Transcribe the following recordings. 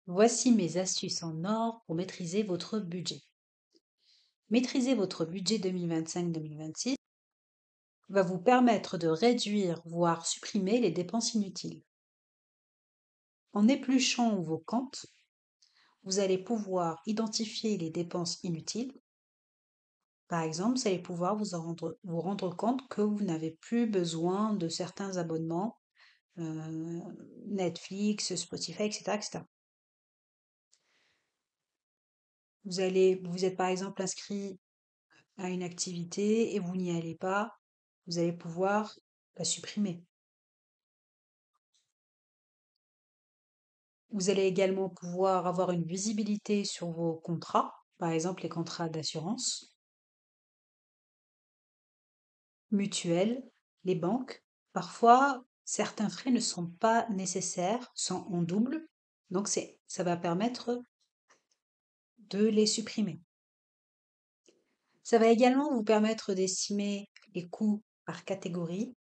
Voici mes astuces en or pour maîtriser votre budget. Maîtriser votre budget 2025-2026 va vous permettre de réduire, voire supprimer les dépenses inutiles. En épluchant vos comptes, vous allez pouvoir identifier les dépenses inutiles. Par exemple, vous allez pouvoir vous rendre compte que vous n'avez plus besoin de certains abonnements, Netflix, Spotify, etc., etc. Vous êtes par exemple inscrit à une activité et vous n'y allez pas, vous allez pouvoir la supprimer. Vous allez également pouvoir avoir une visibilité sur vos contrats, par exemple les contrats d'assurance, mutuelles, les banques. Parfois, certains frais ne sont pas nécessaires, sont en double, donc ça va permettre de les supprimer. Ça va également vous permettre d'estimer les coûts par catégorie.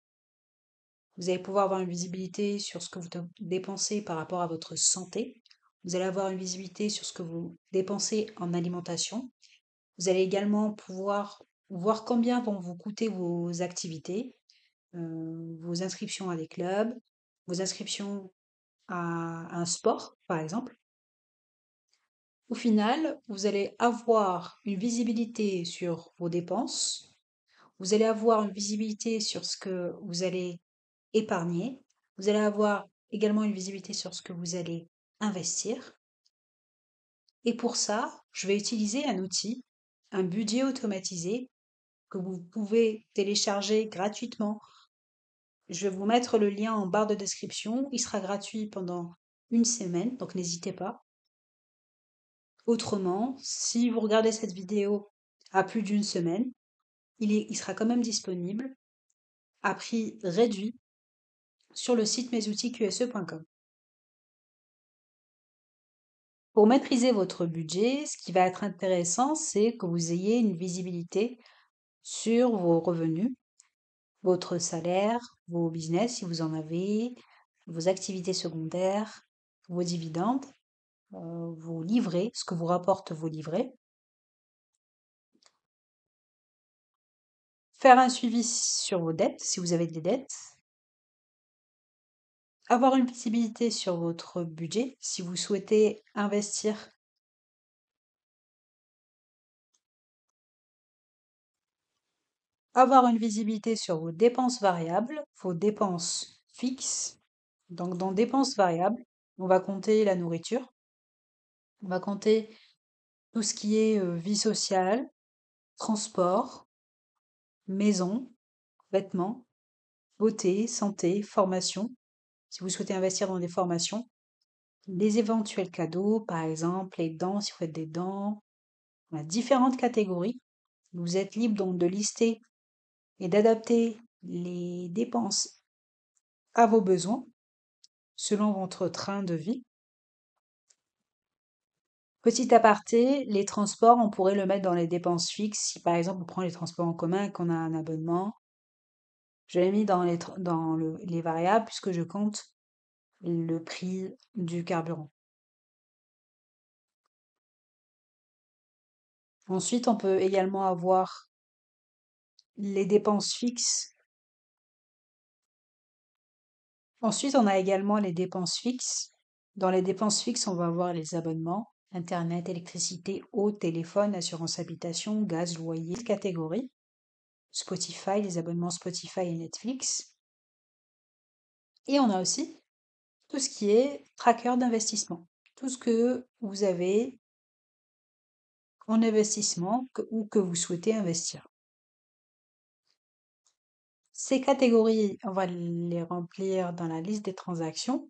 Vous allez pouvoir avoir une visibilité sur ce que vous dépensez par rapport à votre santé. Vous allez avoir une visibilité sur ce que vous dépensez en alimentation. Vous allez également pouvoir voir combien vont vous coûter vos activités, vos inscriptions à des clubs, vos inscriptions à un sport, par exemple. Au final, vous allez avoir une visibilité sur vos dépenses. Vous allez avoir une visibilité sur ce que vous allez épargner. Vous allez avoir également une visibilité sur ce que vous allez investir. Et pour ça, je vais utiliser un outil, un budget automatisé que vous pouvez télécharger gratuitement. Je vais vous mettre le lien en barre de description. Il sera gratuit pendant une semaine, donc n'hésitez pas. Autrement, si vous regardez cette vidéo à plus d'une semaine, il sera quand même disponible à prix réduit sur le site mesoutils.qse.com. Pour maîtriser votre budget, ce qui va être intéressant, c'est que vous ayez une visibilité sur vos revenus, votre salaire, vos business si vous en avez, vos activités secondaires, vos dividendes, vos livrets, ce que vous rapportent vos livrets. Faire un suivi sur vos dettes, si vous avez des dettes. Avoir une visibilité sur votre budget, si vous souhaitez investir. Avoir une visibilité sur vos dépenses variables, vos dépenses fixes. Donc, dans dépenses variables, on va compter la nourriture, on va compter tout ce qui est vie sociale, transport, maison, vêtements, beauté, santé, formation, si vous souhaitez investir dans des formations, les éventuels cadeaux, par exemple les dents, si vous faites des dents, on a différentes catégories. Vous êtes libre donc de lister et d'adapter les dépenses à vos besoins selon votre train de vie. Petit aparté, les transports, on pourrait le mettre dans les dépenses fixes. Si par exemple on prend les transports en commun et qu'on a un abonnement, je l'ai mis dans les variables puisque je compte le prix du carburant. Ensuite, on peut également avoir les dépenses fixes. Ensuite, on a également les dépenses fixes. Dans les dépenses fixes, on va avoir les abonnements, Internet, électricité, eau, téléphone, assurance habitation, gaz, loyer, catégorie. Spotify, les abonnements Spotify et Netflix. Et on a aussi tout ce qui est tracker d'investissement. Tout ce que vous avez en investissement ou que vous souhaitez investir. Ces catégories, on va les remplir dans la liste des transactions.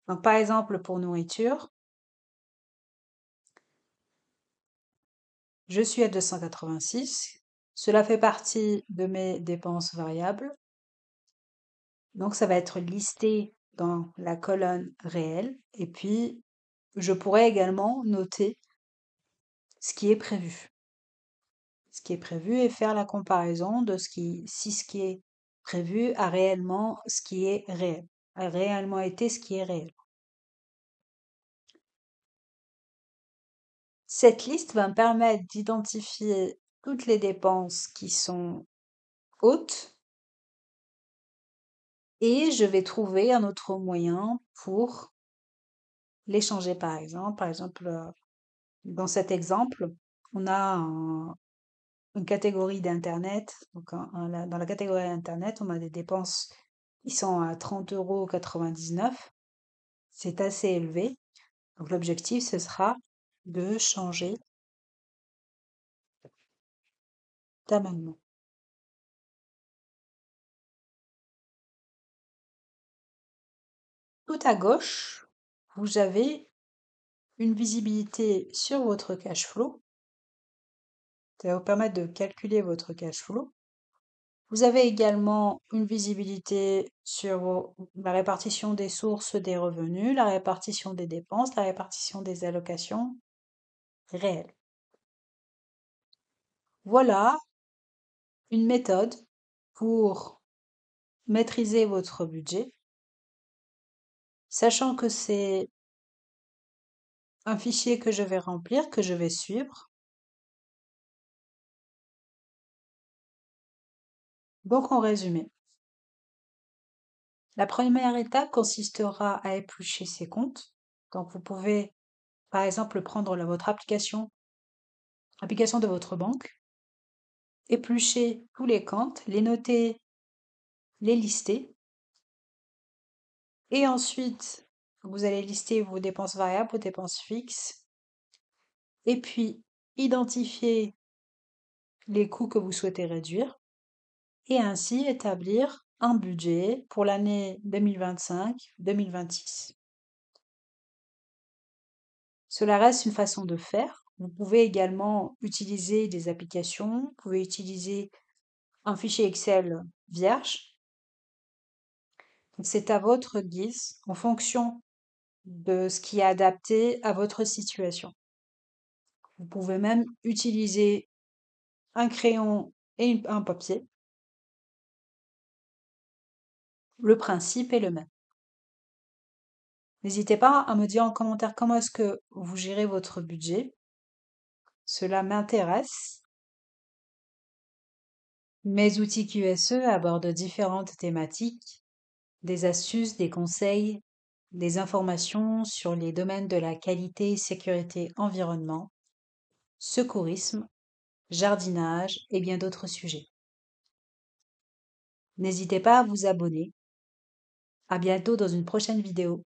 Donc, par exemple, pour nourriture, je suis à 286. Cela fait partie de mes dépenses variables. Donc, ça va être listé dans la colonne réelle. Et puis, je pourrais également noter ce qui est prévu. Ce qui est prévu et faire la comparaison de si ce qui est prévu a réellement ce qui est réel, a réellement été ce qui est réel. Cette liste va me permettre d'identifier toutes les dépenses qui sont hautes et je vais trouver un autre moyen pour les changer, par exemple, dans cet exemple, on a une catégorie d'internet. Donc, dans la catégorie internet, on a des dépenses qui sont à 30,99 €. C'est assez élevé. Donc, l'objectif, ce sera de changer d'amendement. Tout à gauche, vous avez une visibilité sur votre cash flow. Ça va vous permettre de calculer votre cash flow. Vous avez également une visibilité sur la répartition des sources des revenus, la répartition des dépenses, la répartition des allocations réelles. Voilà une méthode pour maîtriser votre budget, sachant que c'est un fichier que je vais remplir, que je vais suivre. Donc, en résumé, la première étape consistera à éplucher ces comptes. Donc, vous pouvez, par exemple, prendre votre application de votre banque, éplucher tous les comptes, les noter, les lister. Et ensuite, vous allez lister vos dépenses variables, vos dépenses fixes. Et puis, identifier les coûts que vous souhaitez réduire. Et ainsi établir un budget pour l'année 2025-2026. Cela reste une façon de faire. Vous pouvez également utiliser des applications, vous pouvez utiliser un fichier Excel vierge. C'est à votre guise, en fonction de ce qui est adapté à votre situation. Vous pouvez même utiliser un crayon et un papier. Le principe est le même. N'hésitez pas à me dire en commentaire comment est-ce que vous gérez votre budget. Cela m'intéresse. Mes outils QSE abordent différentes thématiques, des astuces, des conseils, des informations sur les domaines de la qualité, sécurité, environnement, secourisme, jardinage et bien d'autres sujets. N'hésitez pas à vous abonner. À bientôt dans une prochaine vidéo.